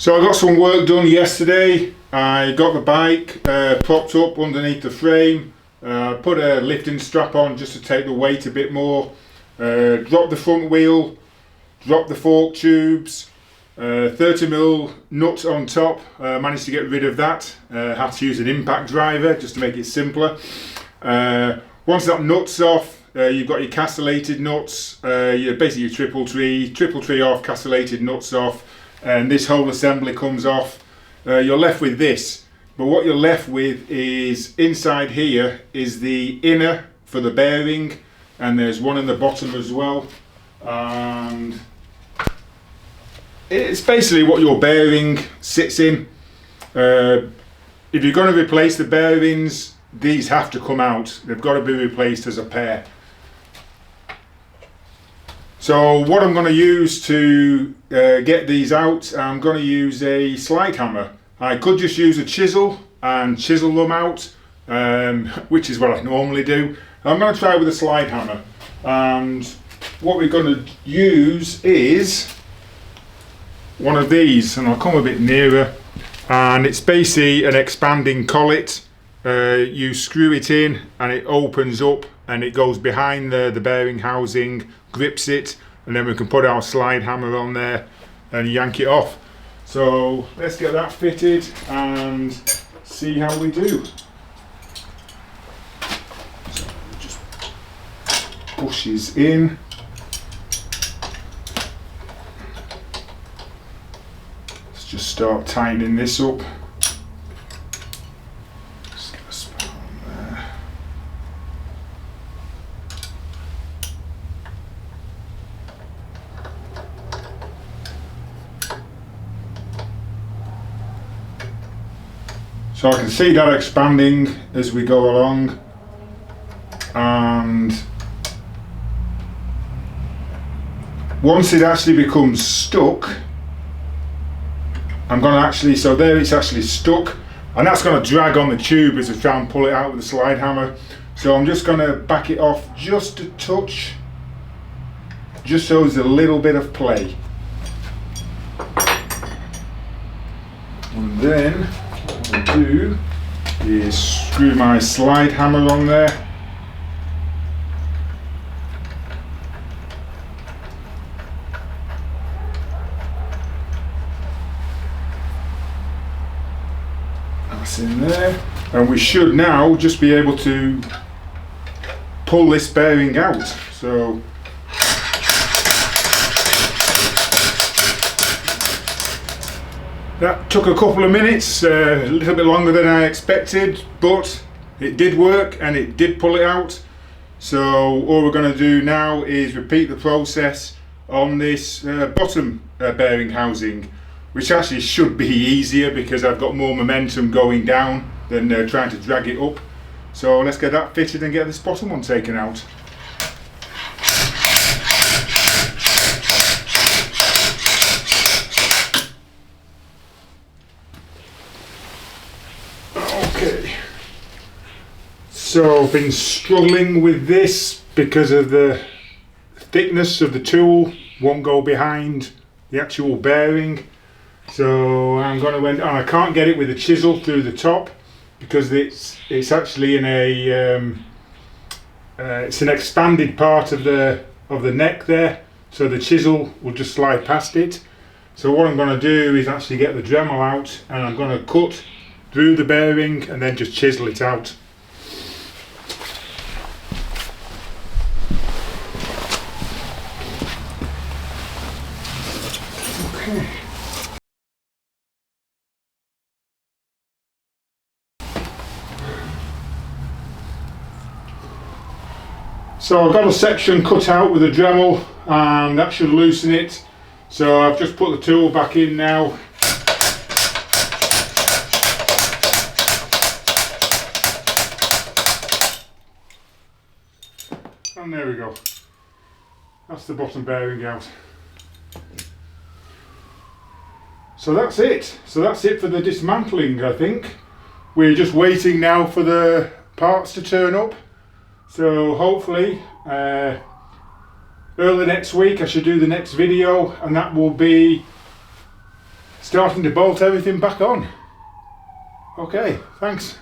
So I got some work done yesterday. I got the bike propped up underneath the frame, put a lifting strap on just to take the weight a bit more, dropped the front wheel, dropped the fork tubes, 30mm nut on top, managed to get rid of that, had to use an impact driver just to make it simpler. Once that nut's off, you've got your castellated nuts, basically your triple tree off, castellated nuts off, and this whole assembly comes off. You're left with this, but what you're left with is inside here is the inner for the bearing, and there's one in the bottom as well, and it's basically what your bearing sits in. If you're going to replace the bearings, these have to come out. They've got to be replaced as a pair. So what I'm going to use to get these out, I'm going to use a slide hammer. I could just use a chisel and chisel them out, which is what I normally do. I'm going to try with a slide hammer, and what we're going to use is one of these, and I'll come a bit nearer, and it's basically an expanding collet. You screw it in and it opens up and it goes behind the bearing housing, grips it, and then we can put our slide hammer on there and yank it off. So let's get that fitted and see how we do. So just pushes in. Let's just start tightening this up. So I can see that expanding as we go along, and once it actually becomes stuck, I'm going to actually, so there it's actually stuck, and that's going to drag on the tube as I try and pull it out with the slide hammer. So I'm just going to back it off just a touch, just so there's a little bit of play. And then what I'll do is screw my slide hammer on there. That's in there, and we should now just be able to pull this bearing out. So that took a couple of minutes, a little bit longer than I expected, but it did work and it did pull it out. So all we're going to do now is repeat the process on this bottom bearing housing, which actually should be easier because I've got more momentum going down than trying to drag it up. So let's get that fitted and get this bottom one taken out. So I've been struggling with this because of the thickness of the tool, won't go behind the actual bearing. So I'm going to and I can't get it with a chisel through the top because it's actually in a it's an expanded part of the neck there, so the chisel will just slide past it. So what I'm going to do is actually get the Dremel out, and I'm going to cut through the bearing and then just chisel it out. Okay. So I've got a section cut out with a Dremel, and that should loosen it. So I've just put the tool back in now. And there we go. That's the bottom bearing out. So that's it. So that's it for the dismantling, I think. We're just waiting now for the parts to turn up. So hopefully early next week I should do the next video, and that will be starting to bolt everything back on. Okay, thanks.